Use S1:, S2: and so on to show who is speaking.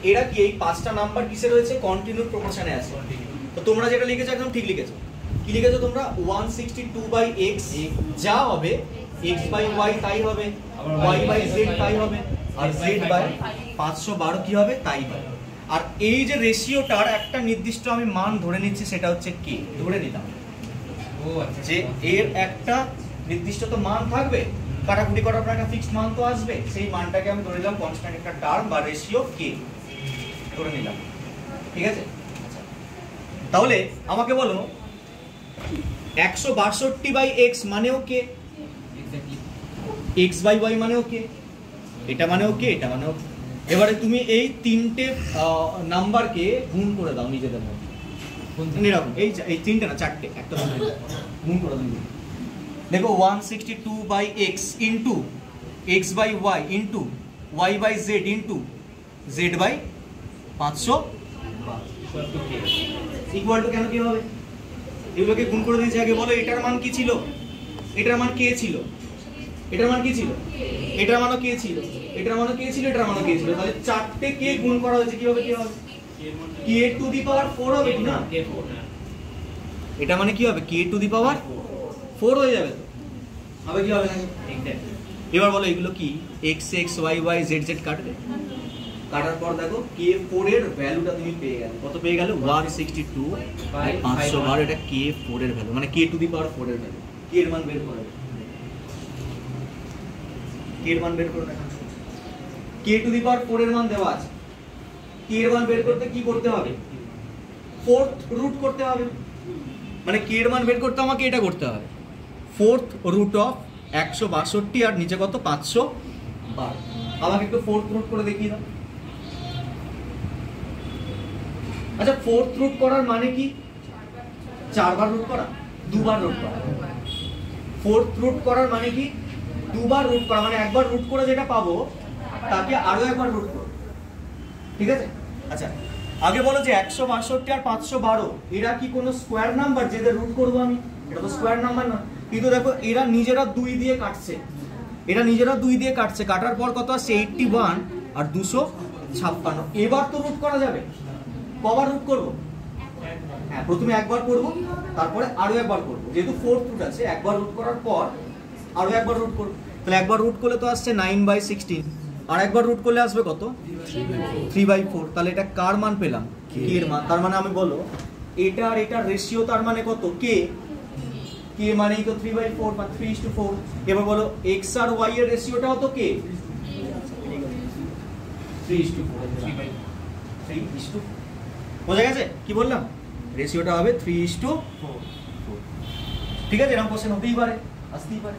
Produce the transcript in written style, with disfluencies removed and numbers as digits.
S1: এরা কি এই পাঁচটা নাম্বার কিসে রয়েছে? কন্টিনিউ প্রপোর্শনে আছে। তো তোমরা যেটা লিখেছো একদম ঠিক লিখেছো। কি লিখেছো তোমরা? 162/x যা হবে x/y তাই হবে, y/z তাই হবে, আর z/512 কি হবে তাই হবে। আর এই যে রেশিওটার একটা নির্দিষ্ট আমি মান ধরে নিচ্ছি, সেটা হচ্ছে কি ধরে নিলাম যে এর একটা নির্দিষ্ট তো মান থাকবে, কাটাকুটি করার পর একটা ফিক্সড মান তো আসবে, সেই মানটাকে আমি ধরে নিলাম কনস্ট্যান্ট একটা টার্ম বা রেশিও কে ধরে নিলাম। ঠিক আছে, তাহলে আমাকে বলো 162/x মানেও কে, x/y মানেও কে, এটা মানেও কে, এটা মানেও কে। এবারে তুমি এই তিনটে নাম্বারকে গুণ করে দাও নিজেদের মধ্যে, এরকম এই তিনটে না চারটে, একটা গুণ করে দাও। দেখো 162/x into x/y into y/z into z/512 equal to কেন কি হবে? এগুলোকে গুণ করে দিয়েছি। আগে বলো এটার মান কি ছিল? এটার মান কে ছিল? এটার মান কি ছিল? এটার মানও কে ছিল, এটার মানও কে ছিল, এটার মানও কে ছিল। তাহলে চারটে কে গুণ করা হয়েছে, কি হবে? কি হবে? k⁴ হবে কি না? এটা মানে কি হবে? k⁴ হয়ে যাবে তো, হবে কি হবে না? এবার বলো এগুলো কি x x y y z z কাটবে, কাটার পর দেখো k4 এর ভ্যালুটা তুমি পেয়ে গেলে। কত পেয়ে গেল? 162/512। এটা k4 এর ভ্যালু, মানে k⁴ এর ভ্যালু। k এর মান বের করে, k এর মান বের করে দেখা। k⁴ এর মান দেওয়া আছে, k এর মান বের করতে কি করতে হবে? ফোর্থ রুট করতে হবে। মানে k এর মান বের করতে আমাকে এটা করতে হবে, ফোর্থ রুট অফ 162 আর নিচে কত? 512। আমাকে একটু ফোর্থ রুট করে দেখিয়ে দাও। আচ্ছা, ফোর্থ রুট করার মানে কি? 4 বার রুট করা, 2 বার রুট করা। ফোর্থ রুট করার মানে কি? 2 বার রুট করা, মানে একবার রুট করে যেটা পাবো তাকে আরো একবার রুট করব। ঠিক আছে, আচ্ছা আগে বলো যে 162 আর 512 এরা কি কোনো স্কোয়ার নাম্বার যেটা রুট করব আমি? এটা তো স্কোয়ার নাম্বার না। কিন্তু দেখো এরা নিজেরা 2 দিয়ে কাটছে, এরা নিজেরা 2 দিয়ে কাটছে, কাটার পর কত আসছে? 81 আর 256। এবার তো রুট করা যাবে। কবার রুট করব? হ্যাঁ, প্রথমে একবার করব, তারপরে আরো একবার করব। যেহেতু ফোর্থ রুট আছে, একবার রুট করার পর আরো একবার রুট করব। তাহলে একবার রুট করলে তো আসছে 9/16, আর একবার রুট করলে আসবে কত? 3/4। তাহলে এটা কার মান পেলাম? কে এর মান। তার মানে আমি বলো এটা আর এটার রেশিও, তার মানে কত? কে। কে মানেই তো 3/4 বা 3:4। এবার বলো x আর y এর রেশিওটাও তো কে, 3:4। 3:4 বোঝা গেছে কি বললাম? রেশিওটা হবে 3:4। ঠিক আছে, এরকম কোশ্চেন হতেই পারে, আসতেই পারে।